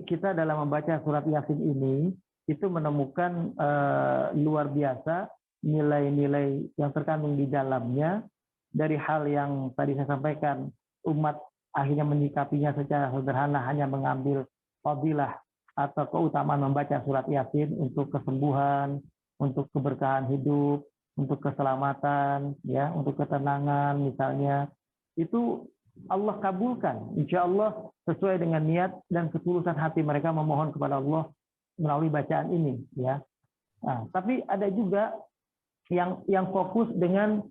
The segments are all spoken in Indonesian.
kita dalam membaca surat Yasin ini itu menemukan luar biasa nilai-nilai yang terkandung di dalamnya dari hal yang tadi saya sampaikan. Umat akhirnya menyikapinya secara sederhana, hanya mengambil fadilah atau keutamaan membaca surat Yasin untuk kesembuhan, untuk keberkahan hidup, untuk keselamatan, ya, untuk ketenangan misalnya. Itu Allah kabulkan, insya Allah sesuai dengan niat dan ketulusan hati mereka memohon kepada Allah melalui bacaan ini, ya. Nah, tapi ada juga yang fokus dengan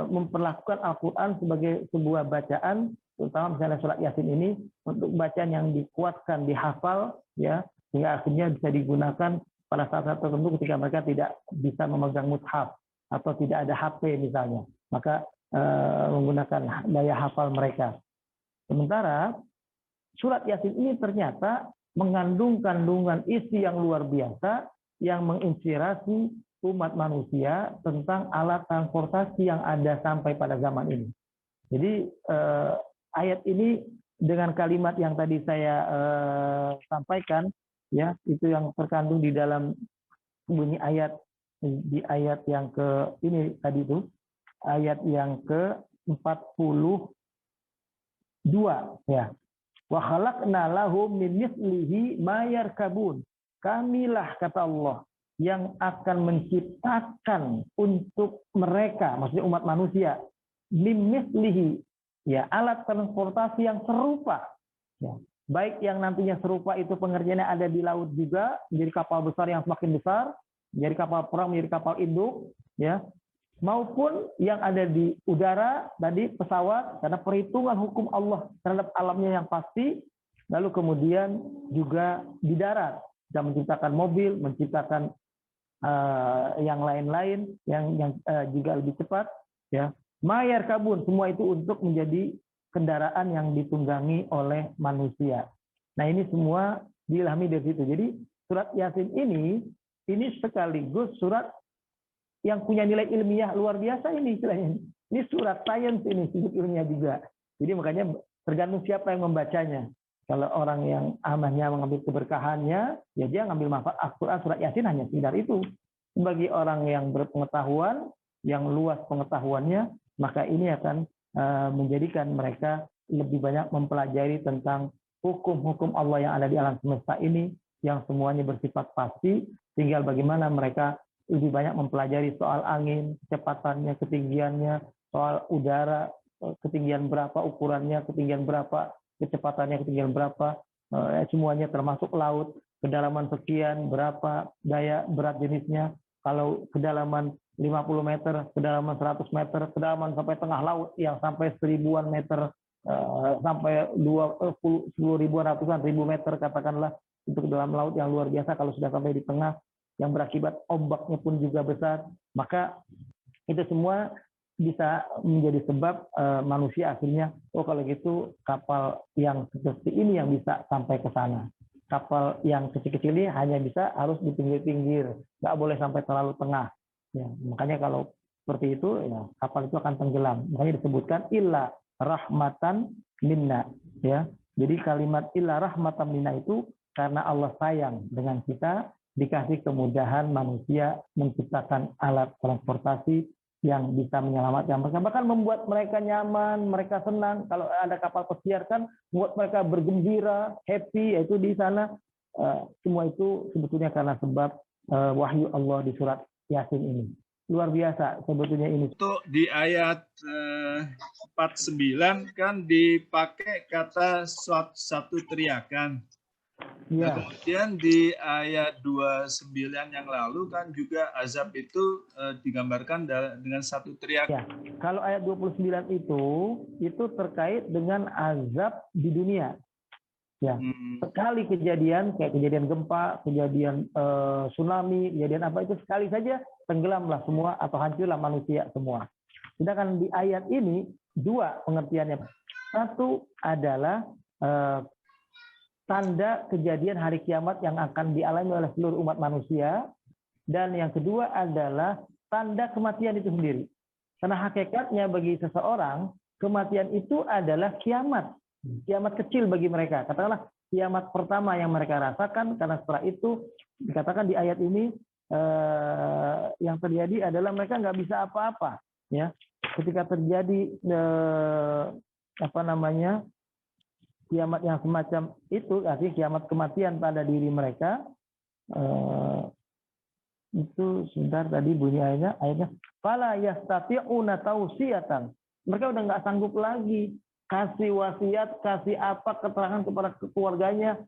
memperlakukan Al-Quran sebagai sebuah bacaan, terutama misalnya surat Yasin ini untuk bacaan yang dikuatkan, dihafal, ya, sehingga akhirnya bisa digunakan pada saat-saat tertentu ketika mereka tidak bisa memegang mushaf atau tidak ada HP misalnya, maka menggunakan daya hafal mereka. Sementara surat Yasin ini ternyata mengandung kandungan isi yang luar biasa yang menginspirasi umat manusia tentang alat transportasi yang ada sampai pada zaman ini. Jadi ayat ini dengan kalimat yang tadi saya sampaikan, ya, itu yang terkandung di dalam bunyi ayat, di ayat yang ke ini tadi itu, ayat yang ke-42, ya. Wa khalaqna lahum min mithlihi ma yarkabun. Kamilah, kata Allah, yang akan menciptakan untuk mereka, maksudnya umat manusia, min mithlihi, ya, alat transportasi yang serupa, ya. Baik yang nantinya serupa itu pengerjaannya ada di laut juga, menjadi kapal besar yang semakin besar, menjadi kapal perang, menjadi kapal induk, ya, maupun yang ada di udara tadi, pesawat, karena perhitungan hukum Allah terhadap alamnya yang pasti. Lalu kemudian juga di darat, kita menciptakan mobil, menciptakan yang lain-lain yang juga lebih cepat, ya. Mayar kabun, semua itu untuk menjadi kendaraan yang ditunggangi oleh manusia. Nah, ini semua diilhami dari situ. Jadi surat Yasin ini sekaligus surat yang punya nilai ilmiah luar biasa ini istilahnya. Ini surat sains ini, sudut ilmiah juga. Jadi makanya tergantung siapa yang membacanya. Kalau orang yang amannya mengambil keberkahannya, ya dia ngambil manfaat Al-Quran, surat Yasin hanya sekedar itu. Bagi orang yang berpengetahuan, yang luas pengetahuannya, maka ini akan menjadikan mereka lebih banyak mempelajari tentang hukum-hukum Allah yang ada di alam semesta ini, yang semuanya bersifat pasti. Tinggal bagaimana mereka lebih banyak mempelajari soal angin, kecepatannya, ketinggiannya, soal udara, ketinggian berapa ukurannya, ketinggian berapa, kecepatannya, ketinggian berapa, semuanya termasuk laut, kedalaman sekian, berapa, daya, berat jenisnya, kalau kedalaman 50 meter, kedalaman 100 meter, kedalaman sampai tengah laut yang sampai 1000-an meter, sampai 10 ribuan, ratusan ribu meter katakanlah, untuk dalam laut yang luar biasa. Kalau sudah sampai di tengah, yang berakibat ombaknya pun juga besar, maka itu semua bisa menjadi sebab manusia akhirnya, oh kalau gitu kapal yang seperti ini yang bisa sampai ke sana. Kapal yang kecil-kecil ini hanya bisa harus di pinggir-pinggir, nggak boleh sampai terlalu tengah. Ya, makanya kalau seperti itu, ya, kapal itu akan tenggelam. Makanya disebutkan illa rahmatan minna. Ya, jadi kalimat illa rahmatan minna itu karena Allah sayang dengan kita, dikasih kemudahan manusia menciptakan alat transportasi yang bisa menyelamatkan mereka, bahkan membuat mereka nyaman, mereka senang. Kalau ada kapal pesiar kan membuat mereka bergembira, happy, yaitu di sana. Semua itu sebetulnya karena sebab wahyu Allah di surat Yasin ini. Luar biasa sebetulnya ini. Untuk di ayat 49 kan dipakai kata satu teriakan. Ya. Nah, kemudian di ayat 29 yang lalu kan juga azab itu digambarkan dengan satu teriakan. Ya. Kalau ayat 29 itu terkait dengan azab di dunia. Ya. Sekali kejadian kayak kejadian gempa, kejadian tsunami, kejadian apa itu sekali saja tenggelamlah semua atau hancurlah manusia semua. Sedangkan di ayat ini dua pengertiannya. Satu adalah tanda kejadian hari kiamat yang akan dialami oleh seluruh umat manusia, dan yang kedua adalah tanda kematian itu sendiri. Karena hakikatnya bagi seseorang, kematian itu adalah kiamat kecil bagi mereka. Katakanlah kiamat pertama yang mereka rasakan, karena setelah itu dikatakan di ayat ini yang terjadi adalah mereka nggak bisa apa-apa, ya. Ketika terjadi kiamat yang semacam itu, artinya kiamat kematian pada diri mereka, itu sebentar tadi bunyi ayatnya fala yastati'una tausiyatan. Mereka udah nggak sanggup lagi kasih wasiat, kasih apa keterangan kepada keluarganya.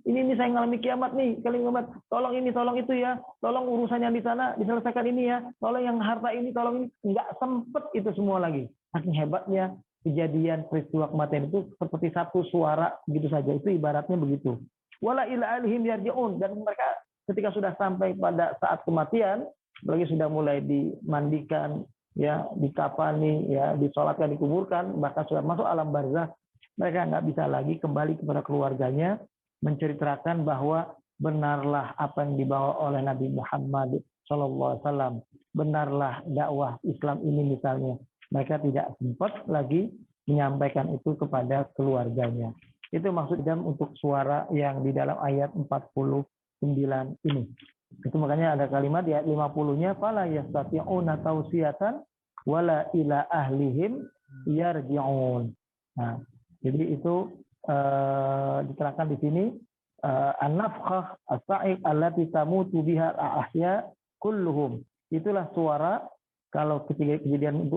Ini saya ngalami kiamat nih, kiamat. Tolong ini, tolong itu ya. Tolong urusannya di sana diselesaikan ini ya. Tolong yang harta ini, tolong ini. Nggak sempet itu semua lagi. Saking hebatnya kejadian peristiwa kematian itu seperti satu suara begitu saja. Itu ibaratnya begitu. Wala ila alihim yarji'un, dan mereka ketika sudah sampai pada saat kematian, apalagi sudah mulai dimandikan, ya, dikafani, ya, disolatkan, dikuburkan, bahkan sudah masuk alam barzakh, mereka nggak bisa lagi kembali kepada keluarganya menceritakan bahwa benarlah apa yang dibawa oleh Nabi Muhammad SAW, benarlah dakwah Islam ini misalnya. Mereka tidak sempat lagi menyampaikan itu kepada keluarganya. Itu maksudnya untuk suara yang di dalam ayat 49 ini. Itu makanya ada kalimat di ayat 50-nya fala yastati'una tausiyatan wala ila ahlihim yarji'un. Nah, jadi itu diterangkan di sini an-nafkhah as-sa'iq allati tamutu biha al-ahya kulluhum. Itulah suara kalau kejadian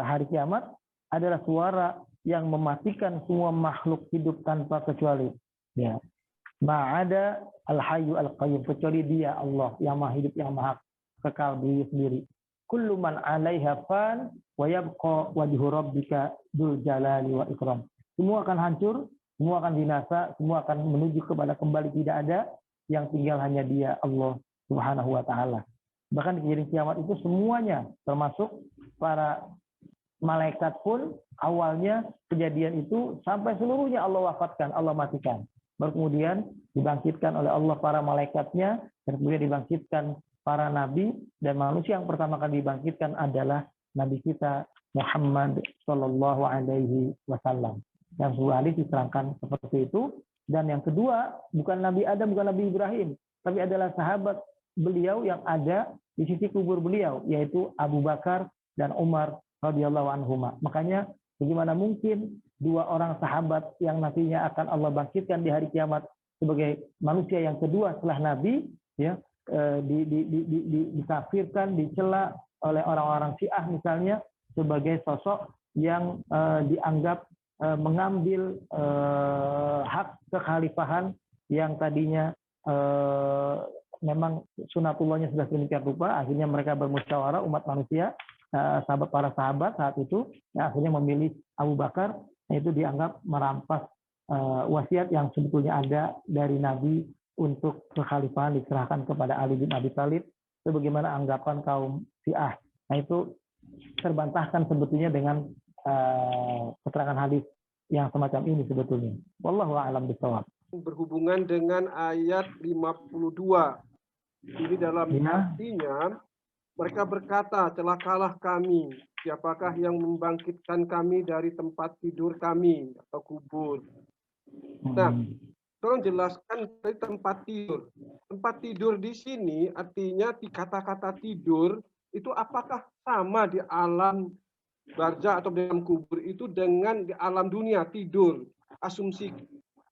hari kiamat adalah suara yang mematikan semua makhluk hidup tanpa kecuali. Ya. Ma'ada al-hayyu al-qayyum, kecuali dia Allah yang maha hidup, yang maha kekal diri sendiri. Kullu man 'alaiha fan wa yabqa wajhu rabbika dzul jalali wa ikram. Semua akan hancur, semua akan binasa, semua akan menuju kepada kembali tidak ada, yang tinggal hanya dia Allah Subhanahu wa taala. Bahkan di kejadian kiamat itu semuanya, termasuk para malaikat pun awalnya kejadian itu sampai seluruhnya Allah wafatkan, Allah matikan. Baru kemudian dibangkitkan oleh Allah para malaikatnya, dan kemudian dibangkitkan para nabi, dan manusia yang pertama kali dibangkitkan adalah Nabi kita Muhammad Shallallahu Alaihi Wasallam. Yang sebuah hadis diterangkan seperti itu. Dan yang kedua, bukan Nabi Adam, bukan Nabi Ibrahim, tapi adalah sahabat beliau yang ada di sisi kubur beliau, yaitu Abu Bakar dan Umar radhiyallahu anhuma. Makanya bagaimana mungkin dua orang sahabat yang nantinya akan Allah bangkitkan di hari kiamat sebagai manusia yang kedua setelah Nabi, ya, dikafirkan, dicela oleh orang-orang Syiah misalnya sebagai sosok yang dianggap mengambil hak kekhalifahan yang tadinya memang sunatullahnya sudah sedemikian rupa. Akhirnya mereka bermusyawarah umat manusia, para sahabat saat itu, akhirnya memilih Abu Bakar. Itu dianggap merampas wasiat yang sebetulnya ada dari Nabi untuk kekhalifahan diserahkan kepada Ali bin Abi Thalib, sebagaimana anggapan kaum Syiah. Nah, itu terbantahkan sebetulnya dengan keterangan hadis yang semacam ini sebetulnya. Wallahu a'lam bishawab. Berhubungan dengan ayat 52. Ini dalam artinya mereka berkata, celakalah kami, siapakah yang membangkitkan kami dari tempat tidur kami atau kubur. Nah, tolong jelaskan dari tempat tidur. Tempat tidur di sini artinya di kata-kata tidur itu apakah sama di alam barzakh atau di dalam kubur itu dengan di alam dunia tidur. Asumsi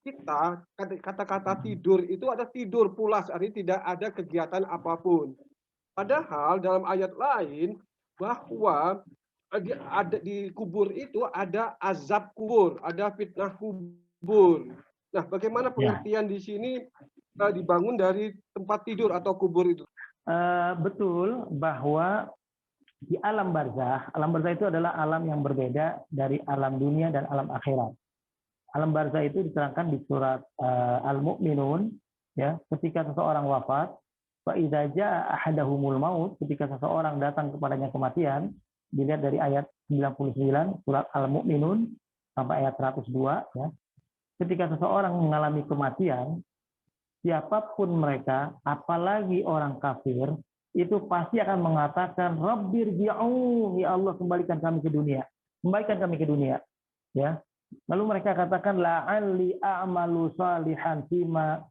kita kata-kata tidur itu ada tidur pulas, artinya tidak ada kegiatan apapun. Padahal dalam ayat lain bahwa di kubur itu ada azab kubur, ada fitnah kubur. Nah, bagaimana pengertian di sini dibangun dari tempat tidur atau kubur itu? Betul bahwa di alam barzakh itu adalah alam yang berbeda dari alam dunia dan alam akhirat. Alam barzakh itu diterangkan di surat Al-Mu'minun, ya, ketika seseorang wafat, fa idza jaa ahadahumul maut, ketika seseorang datang kepadanya kematian, dilihat dari ayat 99 surat Al-Mu'minun sampai ayat 102, ya. Ketika seseorang mengalami kematian, siapapun mereka, apalagi orang kafir, itu pasti akan mengatakan Rabbirji'un, ya Allah, kembalikan kami ke dunia. Kembalikan kami ke dunia, ya. Lalu mereka katakan la'alli a'malu salihan fima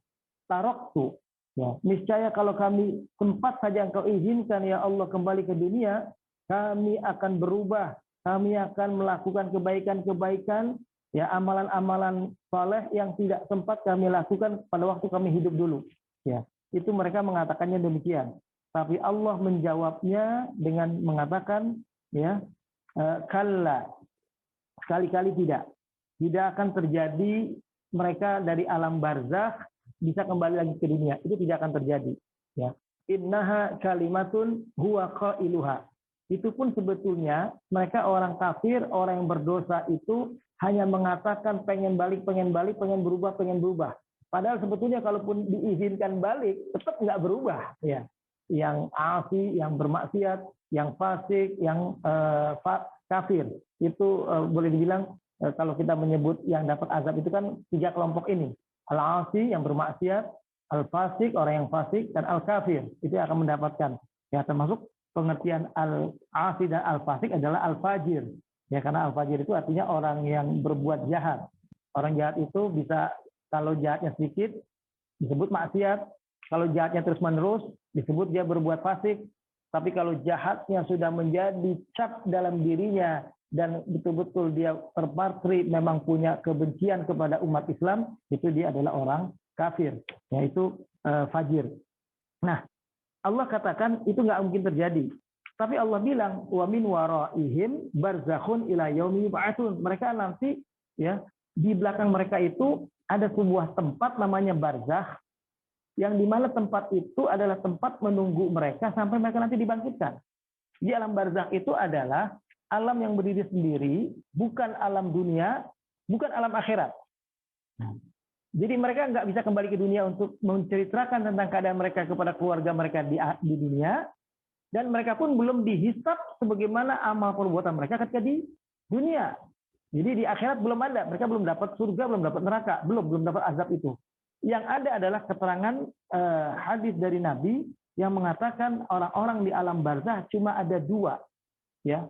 taraktu. Ya, niscaya kalau kami sempat saja engkau izinkan ya Allah kembali ke dunia, kami akan berubah, kami akan melakukan kebaikan-kebaikan, ya amalan-amalan saleh yang tidak sempat kami lakukan pada waktu kami hidup dulu. Ya, itu mereka mengatakannya demikian. Tapi Allah menjawabnya dengan mengatakan, ya, kalla, sekali-kali tidak. Tidak akan terjadi mereka dari alam barzakh bisa kembali lagi ke dunia. Itu tidak akan terjadi. Ya. Innaha kalimatun huwa qailuha. Itu pun sebetulnya mereka orang kafir, orang yang berdosa itu hanya mengatakan pengen balik, pengen berubah, pengen berubah. Padahal sebetulnya kalaupun diizinkan balik, tetap nggak berubah. Ya. Yang asi, yang bermaksiat, yang fasik, yang kafir. Itu boleh dibilang kalau kita menyebut yang dapat azab itu kan 3 kelompok ini. Al-asi yang bermaksiat, al-fasik orang yang fasik, dan al-kafir itu yang akan mendapatkan. Ya, termasuk pengertian al-asi dan al-fasik adalah al-fajir. Ya, karena al-fajir itu artinya orang yang berbuat jahat. Orang jahat itu bisa, kalau jahatnya sedikit disebut maksiat, kalau jahatnya terus-menerus disebut dia berbuat fasik. Tapi kalau jahatnya sudah menjadi cap dalam dirinya dan betul-betul dia terpatri memang punya kebencian kepada umat Islam, itu dia adalah orang kafir, yaitu fajir. Nah, Allah katakan itu nggak mungkin terjadi. Tapi Allah bilang wa min waraihim barzakhun ila yaumi yub'atsun. Mereka nanti, ya, di belakang mereka itu ada sebuah tempat namanya barzakh, yang dimana tempat itu adalah tempat menunggu mereka sampai mereka nanti dibangkitkan. Di alam barzakh itu adalah alam yang berdiri sendiri, bukan alam dunia, bukan alam akhirat. Jadi mereka nggak bisa kembali ke dunia untuk menceritakan tentang keadaan mereka kepada keluarga mereka di dunia, dan mereka pun belum dihisab sebagaimana amal perbuatan mereka ketika di dunia. Jadi di akhirat belum ada, mereka belum dapat surga, belum dapat neraka, belum dapat azab itu. Yang ada adalah keterangan hadis dari Nabi yang mengatakan orang-orang di alam barzakh cuma ada 2, ya.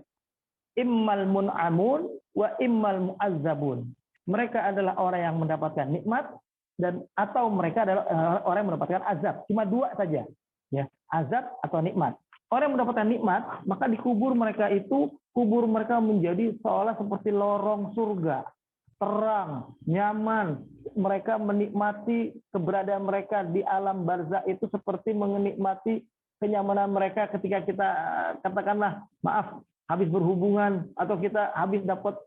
Immal mun'amun wa immal mu'azzabun. Mereka adalah orang yang mendapatkan nikmat dan atau mereka adalah orang yang mendapatkan azab. Cuma 2 saja, ya, azab atau nikmat. Orang yang mendapatkan nikmat, maka di kubur mereka itu, kubur mereka menjadi seolah seperti lorong surga, terang, nyaman. Mereka menikmati keberadaan mereka di alam barzakh itu seperti menikmati kenyamanan mereka ketika kita katakanlah maaf habis berhubungan atau kita habis dapat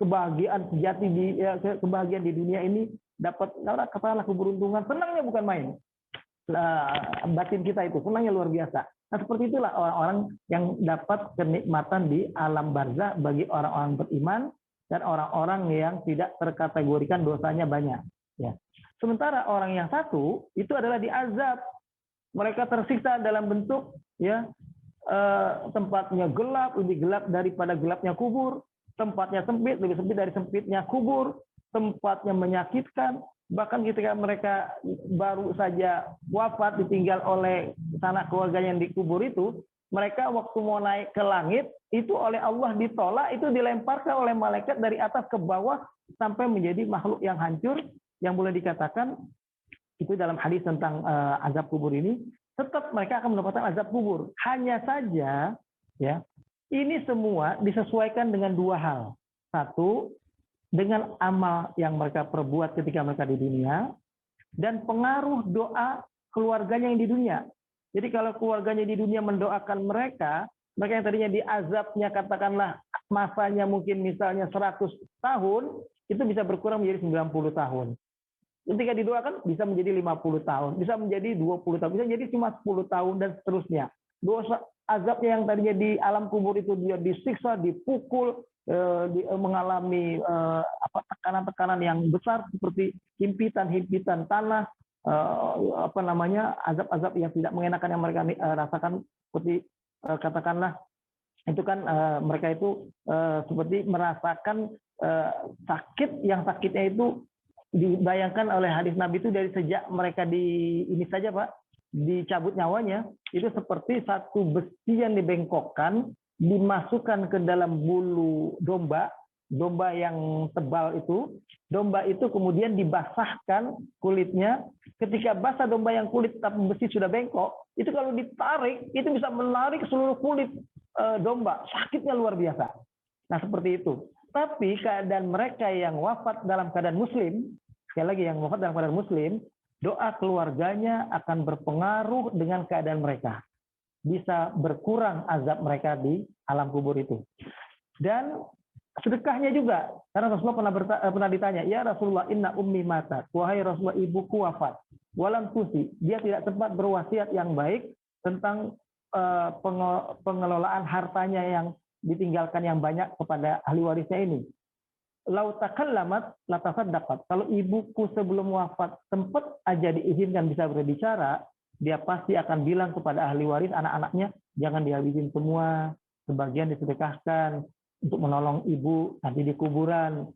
kebahagiaan sejati kebahagiaan di dunia ini, dapat katakanlah keberuntungan, senangnya bukan main. Batin kita itu senangnya luar biasa. Nah, seperti itulah orang-orang yang dapat kenikmatan di alam barzakh bagi orang-orang beriman dan orang-orang yang tidak terkategorikan dosanya banyak. Ya. Sementara orang yang satu itu adalah diazab. Mereka tersiksa dalam bentuk, ya, tempatnya gelap, lebih gelap daripada gelapnya kubur, tempatnya sempit, lebih sempit dari sempitnya kubur, tempatnya menyakitkan. Bahkan ketika mereka baru saja wafat ditinggal oleh sanak keluarganya yang dikubur itu, mereka waktu mau naik ke langit itu oleh Allah ditolak, itu dilemparkan oleh malaikat dari atas ke bawah sampai menjadi makhluk yang hancur, yang boleh dikatakan itu dalam hadis tentang azab kubur ini, tetap mereka akan mendapatkan azab kubur. Hanya saja, ya, ini semua disesuaikan dengan 2 hal. Satu, dengan amal yang mereka perbuat ketika mereka di dunia, dan pengaruh doa keluarganya yang di dunia. Jadi kalau keluarganya di dunia mendoakan mereka yang tadinya diazabnya katakanlah masanya mungkin misalnya 100 tahun, itu bisa berkurang menjadi 90 tahun. Ketika didoakan bisa menjadi 50 tahun, bisa menjadi 20 tahun, bisa menjadi cuma 10 tahun dan seterusnya. Dosa azabnya yang tadinya di alam kubur itu dia disiksa, dipukul, mengalami tekanan-tekanan yang besar seperti himpitan tanah, azab-azab yang tidak mengenakan yang mereka rasakan, seperti katakanlah itu kan mereka itu seperti merasakan sakit yang sakitnya itu dibayangkan oleh hadis Nabi itu dari sejak mereka dicabut nyawanya, itu seperti satu besi yang dibengkokkan, dimasukkan ke dalam bulu domba, domba yang tebal itu, domba itu kemudian dibasahkan kulitnya. Ketika basah domba yang kulit tapi besi sudah bengkok, itu kalau ditarik, itu bisa menarik seluruh kulit domba. Sakitnya luar biasa. Nah, seperti itu. Tapi keadaan mereka yang wafat dalam keadaan muslim, sekali lagi yang wafat dalam keadaan muslim, doa keluarganya akan berpengaruh dengan keadaan mereka. Bisa berkurang azab mereka di alam kubur itu. Dan sedekahnya juga, karena Rasulullah pernah ditanya, ya Rasulullah, inna ummi matat, wahai Rasulullah, ibuku wafat, walam tusi, dia tidak sempat berwasiat yang baik tentang pengelolaan hartanya yang ditinggalkan yang banyak kepada ahli warisnya ini. Lau takallamat latasaddaqat, kalau ibuku sebelum wafat sempat aja diizinkan bisa berbicara, dia pasti akan bilang kepada ahli waris anak-anaknya, jangan dihabisin semua, sebagian disedekahkan untuk menolong ibu nanti di kuburan.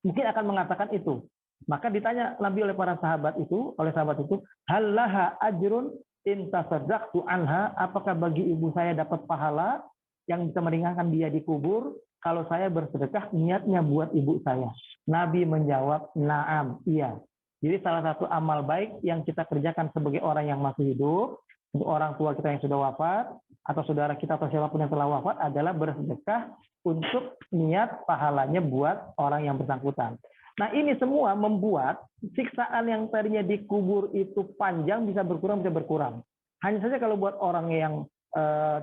Mungkin akan mengatakan itu. Maka ditanya Nabi oleh sahabat itu, hal laha ajrun in tasaddaqtu anha, apakah bagi ibu saya dapat pahala yang bisa meringankan dia di kubur kalau saya bersedekah niatnya buat ibu saya? Nabi menjawab, na'am, iya. Jadi salah satu amal baik yang kita kerjakan sebagai orang yang masih hidup, untuk orang tua kita yang sudah wafat, atau saudara kita atau siapapun yang telah wafat, adalah bersedekah untuk niat pahalanya buat orang yang bersangkutan. Nah, ini semua membuat siksaan yang tadinya dikubur itu panjang bisa berkurang. Hanya saja kalau buat orang yang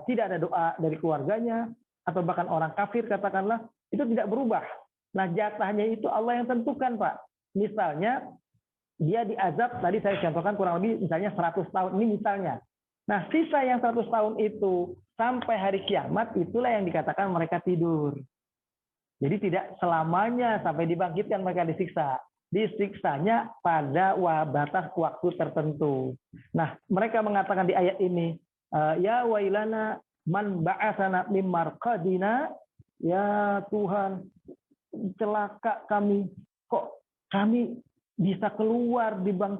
tidak ada doa dari keluarganya, atau bahkan orang kafir katakanlah, itu tidak berubah. Nah, jatahnya itu Allah yang tentukan, Pak. Misalnya, dia diazab, tadi saya contohkan kurang lebih misalnya 100 tahun, ini misalnya. Nah, sisa yang 100 tahun itu sampai hari kiamat, itulah yang dikatakan mereka tidur. Jadi tidak selamanya sampai dibangkitkan mereka disiksa. Disiksanya pada batas waktu tertentu. Nah, mereka mengatakan di ayat ini, ya wailana man ba'atsana mim marqadina, ya Tuhan, celaka kami, kok kami bisa keluar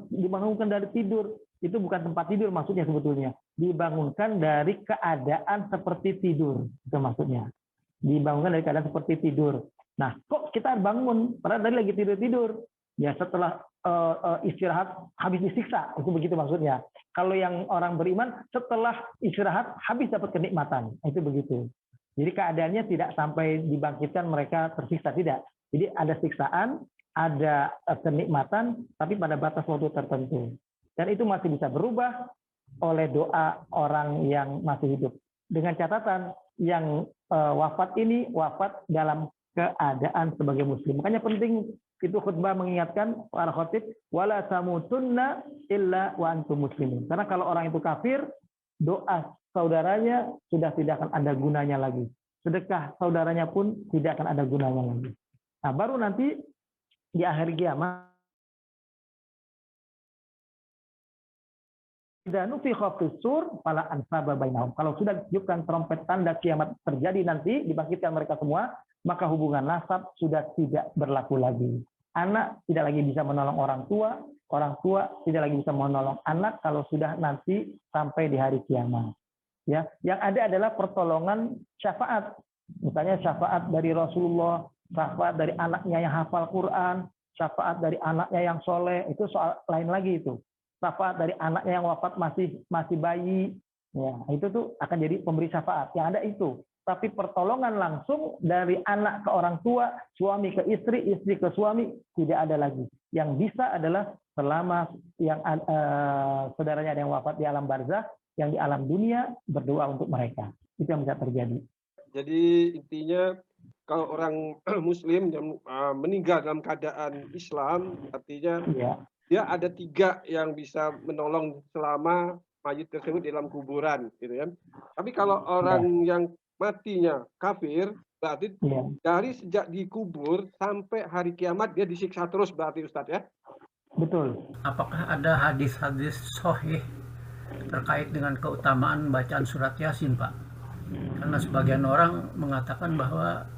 dibangunkan dari tidur. Itu bukan tempat tidur maksudnya sebetulnya. Dibangunkan dari keadaan seperti tidur. Itu maksudnya. Dibangunkan dari keadaan seperti tidur. Nah, kok kita bangun? Padahal tadi lagi tidur-tidur. Ya setelah istirahat habis disiksa. Itu begitu maksudnya. Kalau yang orang beriman setelah istirahat habis dapat kenikmatan. Itu begitu. Jadi keadaannya tidak sampai dibangkitkan mereka tersiksa. Tidak. Jadi ada siksaan, ada kenikmatan, tapi pada batas waktu tertentu. Dan itu masih bisa berubah oleh doa orang yang masih hidup. Dengan catatan yang wafat ini wafat dalam keadaan sebagai muslim. Makanya penting itu khutbah mengingatkan para khotib, wala tamutunna illa wa antum muslimun. Karena kalau orang itu kafir, doa saudaranya sudah tidak akan ada gunanya lagi. Sedekah saudaranya pun tidak akan ada gunanya lagi. Nah, baru nanti di akhir kiamat, kalau sudah ditiupkan trompet tanda kiamat terjadi nanti, dibangkitkan mereka semua, maka hubungan nasab sudah tidak berlaku lagi. Anak tidak lagi bisa menolong orang tua tidak lagi bisa menolong anak kalau sudah nanti sampai di hari kiamat. Ya, yang ada adalah pertolongan syafaat. Misalnya syafaat dari Rasulullah, syafaat dari anaknya yang hafal Quran, syafaat dari anaknya yang soleh, itu soal lain lagi itu. Syafaat dari anaknya yang wafat masih bayi, ya itu tuh akan jadi pemberi syafaat. Yang ada itu. Tapi pertolongan langsung dari anak ke orang tua, suami ke istri, istri ke suami tidak ada lagi. Yang bisa adalah selama yang saudaranya ada yang wafat di alam barzakh, yang di alam dunia berdoa untuk mereka. Itu yang bisa terjadi. Jadi intinya kalau orang Muslim yang meninggal dalam keadaan Islam, artinya ya, dia ada 3 yang bisa menolong selama mayit tersebut di dalam kuburan, gitu kan. Tapi kalau orang yang matinya kafir, berarti dari sejak dikubur sampai hari kiamat dia disiksa terus berarti Ustadz ya? Betul. Apakah ada hadis-hadis sahih terkait dengan keutamaan bacaan surat Yasin, Pak? Karena sebagian orang mengatakan bahwa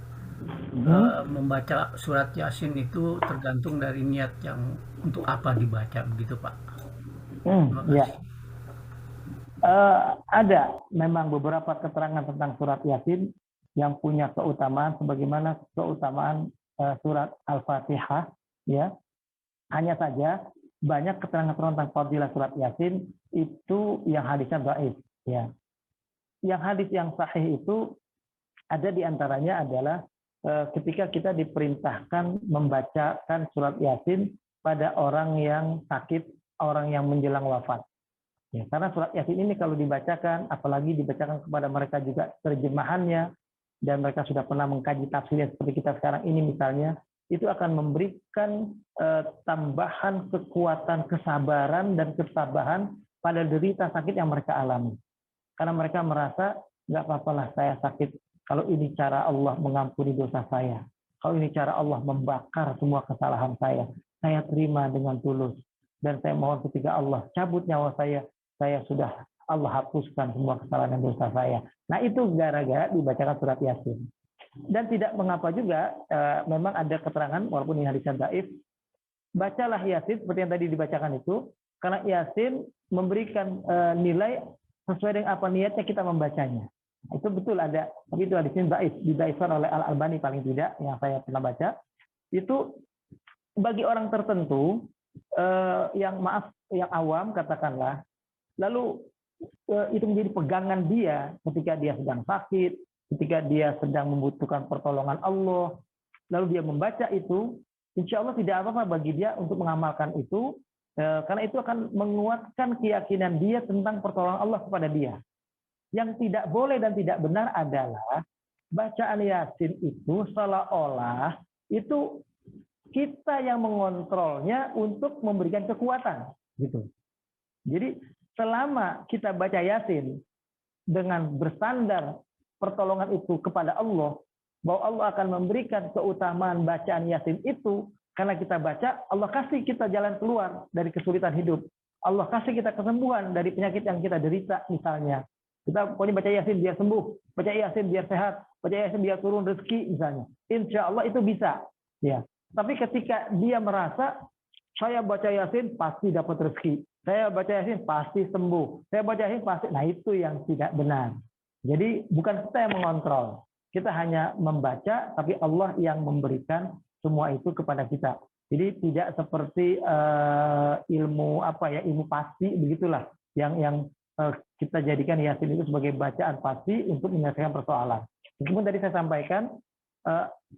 membaca surat Yasin itu tergantung dari niat yang untuk apa dibaca, begitu Pak? Ya. Ada memang beberapa keterangan tentang surat Yasin. yang punya keutamaan sebagaimana keutamaan surat Al-Fatihah, ya. Hanya saja banyak keterangan tentang fadilah surat Yasin itu yang hadisnya dhaif, ya. Yang hadis yang sahih itu ada di antaranya adalah ketika kita diperintahkan membacakan surat Yasin pada orang yang sakit, orang yang menjelang wafat. Ya, karena surat Yasin ini kalau dibacakan, apalagi dibacakan kepada mereka juga terjemahannya, dan mereka sudah pernah mengkaji tafsirnya seperti kita sekarang ini misalnya, itu akan memberikan tambahan kekuatan, kesabaran, dan ketabahan pada derita sakit yang mereka alami. Karena mereka merasa, nggak apa-apalah saya sakit, kalau ini cara Allah mengampuni dosa saya, kalau ini cara Allah membakar semua kesalahan saya terima dengan tulus. Dan saya mohon ketika Allah cabut nyawa saya sudah Allah hapuskan semua kesalahan dan dosa saya. Nah itu gara-gara dibacakan surat Yasin. Dan tidak mengapa juga, memang ada keterangan, walaupun ini hadisnya dhaif, bacalah Yasin seperti yang tadi dibacakan itu, karena Yasin memberikan nilai sesuai dengan apa niatnya kita membacanya. Itu betul ada, tapi itu hadisnya dhaif, didhaifkan oleh Al-Albani paling tidak, yang saya pernah baca. Itu bagi orang tertentu, yang awam katakanlah, lalu itu menjadi pegangan dia ketika dia sedang sakit, ketika dia sedang membutuhkan pertolongan Allah, lalu dia membaca itu, insya Allah tidak apa-apa bagi dia untuk mengamalkan itu, karena itu akan menguatkan keyakinan dia tentang pertolongan Allah kepada dia. Yang tidak boleh dan tidak benar adalah bacaan Yasin itu seolah-olah itu kita yang mengontrolnya untuk memberikan kekuatan, gitu. Jadi selama kita baca Yasin dengan bersandar pertolongan itu kepada Allah, bahwa Allah akan memberikan keutamaan bacaan Yasin itu, karena kita baca, Allah kasih kita jalan keluar dari kesulitan hidup. Allah kasih kita kesembuhan dari penyakit yang kita derita misalnya. Kita pokoknya baca Yasin biar sembuh, baca Yasin biar sehat, baca Yasin biar turun rezeki misalnya. Insya Allah itu bisa. Ya. Tapi ketika dia merasa, saya baca Yasin pasti dapat rezeki, saya baca Yasin pasti sembuh, saya baca Yasin pasti, nah itu yang tidak benar. Jadi bukan kita yang mengontrol, kita hanya membaca, tapi Allah yang memberikan semua itu kepada kita. Jadi tidak seperti ilmu pasti begitulah, yang kita jadikan Yasin itu sebagai bacaan pasti untuk menyelesaikan persoalan. Meskipun tadi saya sampaikan,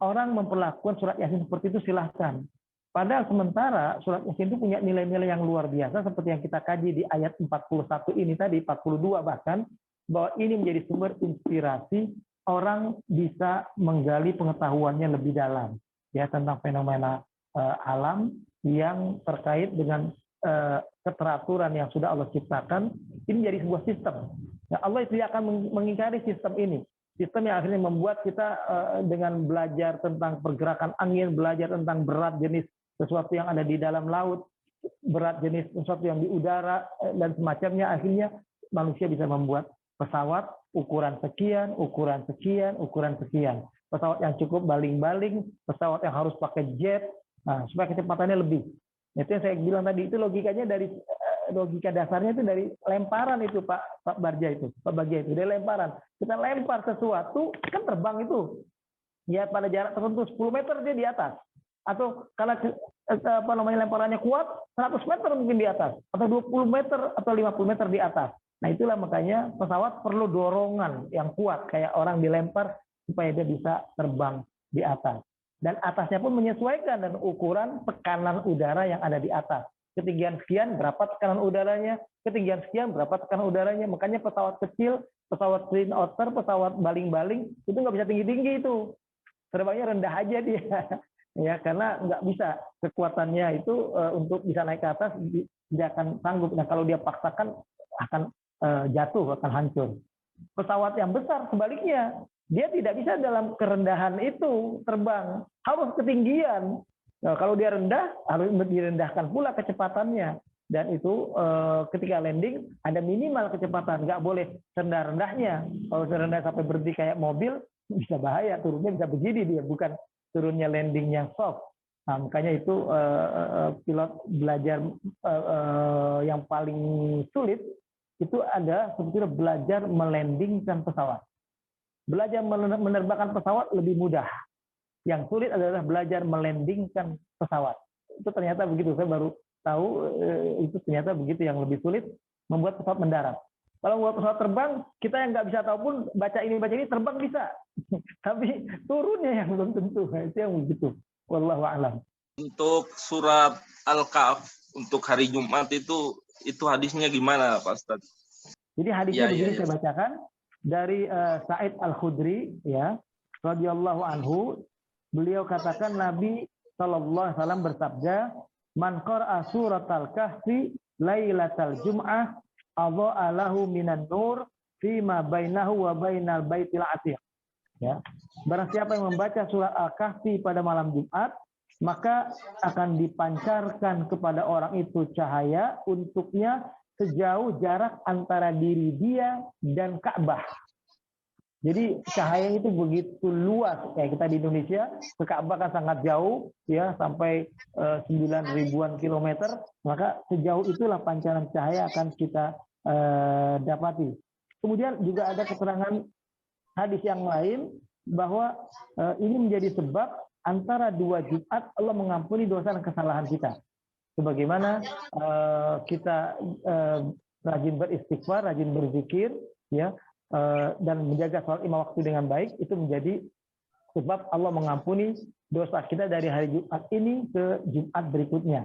orang memperlakukan surat Yasin seperti itu silahkan. Padahal sementara surat Yasin itu punya nilai-nilai yang luar biasa, seperti yang kita kaji di ayat 41 ini tadi, 42 bahkan, bahwa ini menjadi sumber inspirasi orang bisa menggali pengetahuannya lebih dalam, ya, tentang fenomena alam yang terkait dengan keteraturan yang sudah Allah ciptakan. Ini menjadi sebuah sistem. Nah, Allah itu akan mengingkari sistem ini. Sistem yang akhirnya membuat kita dengan belajar tentang pergerakan angin, belajar tentang berat jenis sesuatu yang ada di dalam laut, berat jenis sesuatu yang di udara, dan semacamnya, akhirnya manusia bisa membuat pesawat ukuran sekian, ukuran sekian, ukuran sekian. Pesawat yang cukup baling-baling, pesawat yang harus pakai jet, supaya kecepatannya lebih. Itu yang saya bilang tadi, itu logikanya dari logika dasarnya itu dari lemparan itu Pak Bagja itu dari lemparan. Kita lempar sesuatu kan terbang itu ya pada jarak tertentu 10 meter dia di atas, atau karena lemparannya kuat 100 meter mungkin di atas, atau 20 meter atau 50 meter di atas. Nah itulah makanya pesawat perlu dorongan yang kuat kayak orang dilempar supaya dia bisa terbang di atas. Dan atasnya pun menyesuaikan dengan ukuran tekanan udara yang ada di atas. Ketinggian sekian berapa tekanan udaranya, ketinggian sekian berapa tekanan udaranya. Makanya pesawat kecil, pesawat twin otter, pesawat baling-baling itu nggak bisa tinggi-tinggi itu, terbangnya rendah aja dia, ya, karena nggak bisa kekuatannya itu untuk bisa naik ke atas tidak akan sanggup. Nah kalau dia paksakan akan jatuh, akan hancur. Pesawat yang besar sebaliknya, dia tidak bisa dalam kerendahan itu terbang, harus ketinggian. Nah, kalau dia rendah, harus direndahkan pula kecepatannya. Dan itu ketika landing ada minimal kecepatan, nggak boleh rendah-rendahnya. Kalau rendah sampai berhenti kayak mobil, bisa bahaya, turunnya bisa begini dia, bukan turunnya landing yang soft. Nah, makanya itu pilot belajar yang paling sulit itu ada sebetulnya belajar melandingkan pesawat. belajar menerbangkan pesawat lebih mudah. Yang sulit adalah belajar melandingkan pesawat. Itu ternyata begitu. Saya baru tahu itu ternyata begitu, yang lebih sulit membuat pesawat mendarat. Kalau membuat pesawat terbang, kita yang nggak bisa tahu pun baca ini terbang bisa. Tapi turunnya yang belum tentu. Itu yang begitu. Wallahu a'lam. Untuk surat Al-Kahf untuk hari Jumat itu hadisnya gimana, Pak Ustaz? Jadi hadisnya begini saya bacakan dari Sa'id Al-Khudri, ya, radhiyallahu anhu. Beliau katakan Nabi sallallahu alaihi wasallam bersabda, "Man qara'a surat Al-Kahfi lailatal jum'ah adha'a lahu minan nur fima bainahu wa bainal baitil atiq." Ya. Barang siapa yang membaca surat Al-Kahfi pada malam Jumat, maka akan dipancarkan kepada orang itu cahaya untuknya sejauh jarak antara diri dia dan Ka'bah. Jadi cahaya itu begitu luas, kayak kita di Indonesia, ke Ka'bah kan sangat jauh, ya, sampai 9.000-an kilometer, maka sejauh itulah pancaran cahaya akan kita dapati. Kemudian juga ada keterangan hadis yang lain bahwa ini menjadi sebab antara dua Jumat Allah mengampuni dosa dan kesalahan kita. Sebagaimana kita rajin beristighfar, rajin berzikir, ya, dan menjaga sholat 5 waktu dengan baik, itu menjadi sebab Allah mengampuni dosa kita dari hari Jumat ini ke Jumat berikutnya.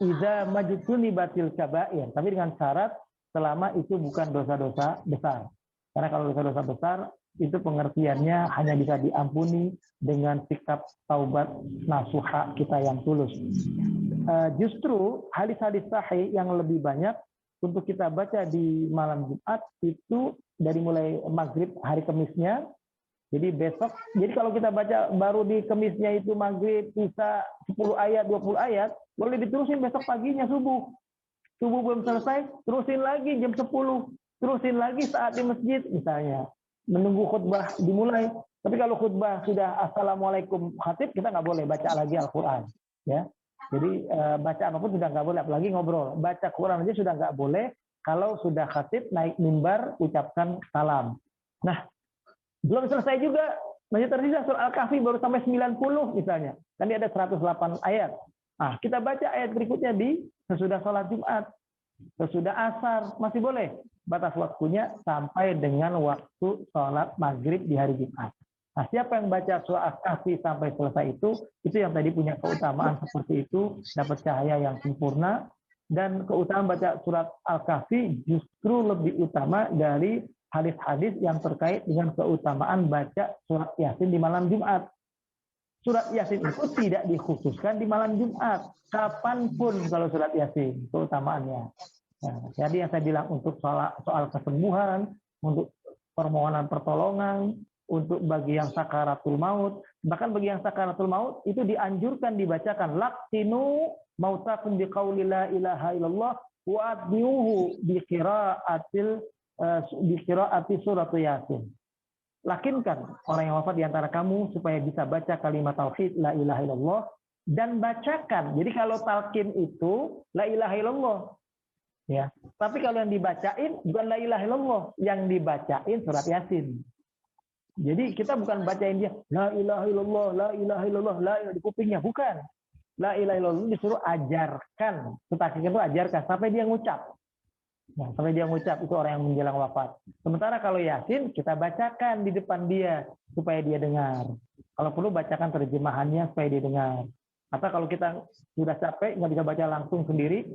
Idza majtuni batil kabair, tapi dengan syarat selama itu bukan dosa-dosa besar. Karena kalau dosa-dosa besar itu pengertiannya hanya bisa diampuni dengan sikap taubat nasuha kita yang tulus. Justru hadis-hadis sahih yang lebih banyak untuk kita baca di malam Jumat itu dari mulai maghrib hari Kemisnya. Jadi besok, jadi kalau kita baca baru di Kemisnya itu maghrib bisa 10 ayat, 20 ayat, boleh diterusin besok paginya subuh. Subuh belum selesai, terusin lagi jam 10, terusin lagi saat di masjid misalnya. Menunggu khutbah dimulai. Tapi kalau khutbah sudah assalamualaikum khatib, kita nggak boleh baca lagi Al-Quran. Ya. Jadi baca apapun sudah nggak boleh, apalagi ngobrol. Baca Quran aja sudah nggak boleh. Kalau sudah khatib naik mimbar ucapkan salam. Nah, belum selesai juga, masih tersisa surah Al-Kahfi baru sampai 90 misalnya. Kan dia ada 108 ayat. Nah, kita baca ayat berikutnya di sesudah sholat Jumat, sesudah asar, masih boleh. Batas waktunya sampai dengan waktu sholat maghrib di hari Jumat. Nah, siapa yang baca surah Al-Kahfi sampai selesai itu yang tadi punya keutamaan seperti itu, dapat cahaya yang sempurna. Dan keutamaan baca surat Al-Kahfi justru lebih utama dari hadis-hadis yang terkait dengan keutamaan baca surat Yasin di malam Jumat. Surat Yasin itu tidak dikhususkan di malam Jumat, kapanpun kalau surat Yasin keutamaannya. Nah, jadi yang saya bilang untuk soal kesembuhan, untuk permohonan pertolongan, untuk bagi yang sakaratul maut, bahkan bagi yang sakaratul maut itu dianjurkan dibacakan laqtinu mautakum biqauli la ilaha illallah wa adniuhu biqiraati surat Yasin. Lakinkan orang yang wafat di antara kamu supaya bisa baca kalimat tauhid la ilaha illallah dan bacakan. Jadi kalau talqin itu la ilaha illallah. Ya. Tapi kalau yang dibacain bukan la ilaha illallah, yang dibacain surat Yasin. Jadi kita bukan bacain dia la ilaha illallah, la ilaha illallah, la ilaha di kupingnya, bukan. La ilaha illallah disuruh ajarkan. Tetapi itu ajarkan sampai dia ngucap. Nah, sampai dia ngucap itu orang yang menjelang wafat. Sementara kalau Yasin kita bacakan di depan dia supaya dia dengar. Kalau perlu bacakan terjemahannya supaya dia dengar. Atau kalau kita sudah capek nggak bisa baca langsung sendiri,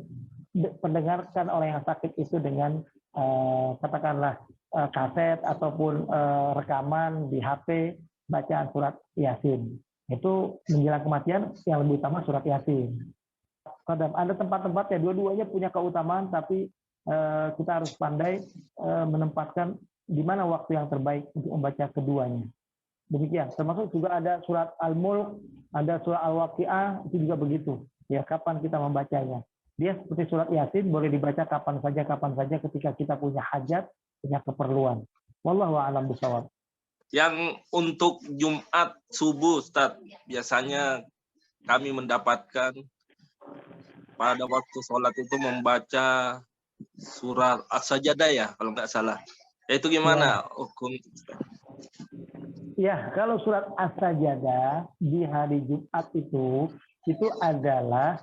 pendengarkan orang yang sakit itu dengan katakanlah kaset ataupun rekaman di HP bacaan surat Yasin. Itu menjelang kematian yang lebih utama surat Yasin. Ada tempat-tempat ya dua-duanya punya keutamaan, tapi kita harus pandai menempatkan di mana waktu yang terbaik untuk membaca keduanya. Demikian. Termasuk juga ada surat Al-Mulk, ada surat Al-Waqi'ah, itu juga begitu. Ya, kapan kita membacanya? Dia seperti surat Yasin boleh dibaca kapan saja ketika kita punya hajat, punya keperluan. Wallahu a'lam bishawab. Yang untuk Jumat subuh, Ustaz, biasanya kami mendapatkan pada waktu sholat itu membaca surat As-Sajdah ya, kalau nggak salah. Ya, itu gimana hukum? Ya, kalau surat As-Sajdah di hari Jumat itu adalah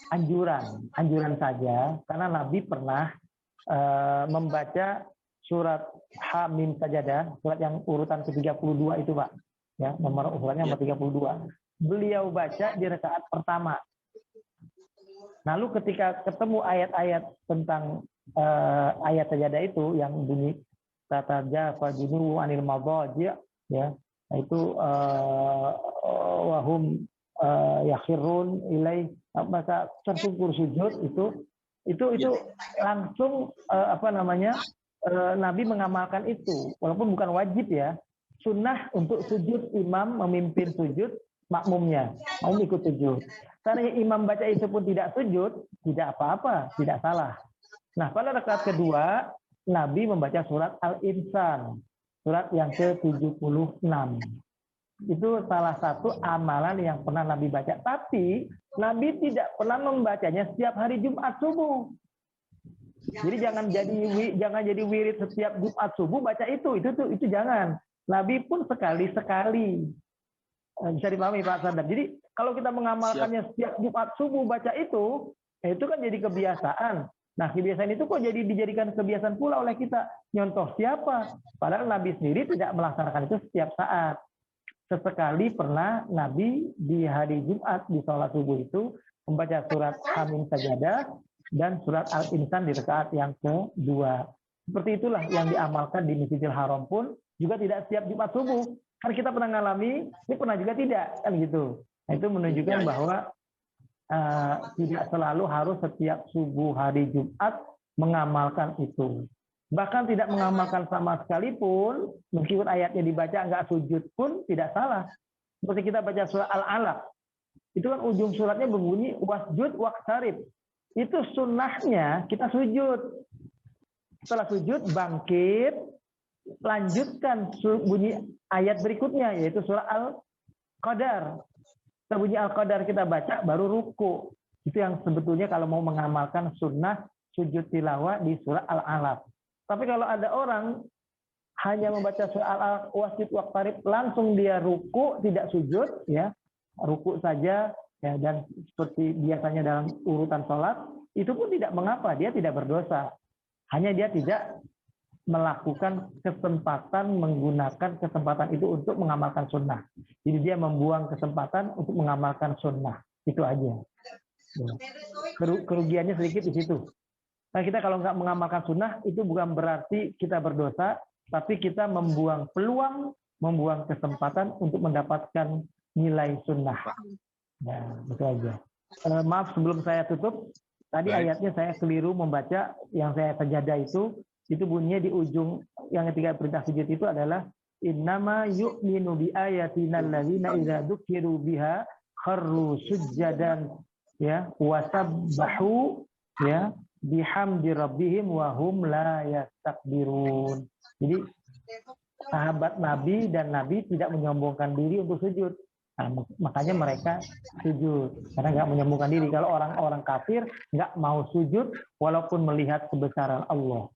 anjuran saja, karena Nabi pernah membaca surat Hamim Sajadah, surat yang urutan ke-32 itu, Pak. Ya, nomor suratnya nomor 32. Beliau baca di rakaat pertama. Lalu ketika ketemu ayat-ayat tentang ayat sajadah itu yang bunyi tatajafa junubu anil madaji, ya, itu wahum yakhirun ilai, maka tersungkur sujud itu langsung Nabi mengamalkan itu, walaupun bukan wajib ya, sunnah untuk sujud, imam memimpin sujud, makmum ikut sujud. Karena imam baca itu pun tidak sujud, tidak apa-apa, tidak salah. Nah, pada rakaat kedua Nabi membaca surat Al-Insan, surat yang ke-76. Itu salah satu amalan yang pernah Nabi baca. Tapi Nabi tidak pernah membacanya setiap hari Jumat subuh. Jadi jangan jadi wirid setiap Jumat subuh baca itu jangan. Nabi pun sekali-sekali. Bisa dipahami Pak Sadar. Jadi kalau kita mengamalkannya setiap Jumat subuh baca itu kan jadi kebiasaan. Nah, kebiasaan itu kok jadi dijadikan kebiasaan pula oleh kita. Nyontoh siapa? Padahal Nabi sendiri tidak melaksanakan itu setiap saat. Sesekali pernah Nabi di hari Jumat di sholat subuh itu membaca surat Hamim Sajadah dan surat Al-Insan di rakaat yang kedua. Seperti itulah yang diamalkan di Masjidil Haram pun juga tidak setiap Jumat subuh. Kan kita pernah ngalami, ini pernah juga tidak, kan gitu. Nah, itu menunjukkan bahwa tidak selalu harus setiap subuh hari Jumat mengamalkan itu. Bahkan tidak mengamalkan sama sekali pun, meskipun ayatnya dibaca nggak sujud pun tidak salah. Seperti kita baca surat Al-Alaq, itu kan ujung suratnya berbunyi wasjud waqtarib. Itu sunnahnya kita sujud. Setelah sujud bangkit, lanjutkan bunyi ayat berikutnya, yaitu surah Al-Qadar. Setelah bunyi Al-Qadar kita baca, baru ruku. Itu yang sebetulnya kalau mau mengamalkan sunnah sujud tilawah di surah Al-Alaq. Tapi kalau ada orang hanya membaca surah Al-Alaq, wasjud waqtarib, langsung dia ruku, tidak sujud, ya, ruku saja, ya, dan seperti biasanya dalam urutan sholat, itu pun tidak mengapa, dia tidak berdosa. Hanya dia tidak melakukan kesempatan, menggunakan kesempatan itu untuk mengamalkan sunnah. Jadi dia membuang kesempatan untuk mengamalkan sunnah. Itu aja. Kerugiannya sedikit di situ. Nah, kita kalau nggak mengamalkan sunnah, itu bukan berarti kita berdosa, tapi kita membuang peluang, membuang kesempatan untuk mendapatkan nilai sunnah. Ya, itu aja. Maaf sebelum saya tutup, tadi ayatnya saya keliru membaca, yang saya sajadah itu bunyinya di ujung yang ketiga perintah sujud itu adalah innama yu'minu bi ayatina alladzina idza dzukiru biha kharru sujjadan, ya, wasabbahu, ya, bihamdi rabbihim wa hum la yastakbirun. Jadi sahabat Nabi dan Nabi tidak menyombongkan diri untuk sujud. Nah, makanya mereka sujud karena nggak menyombongkan diri. Kalau orang-orang kafir nggak mau sujud walaupun melihat kebesaran Allah.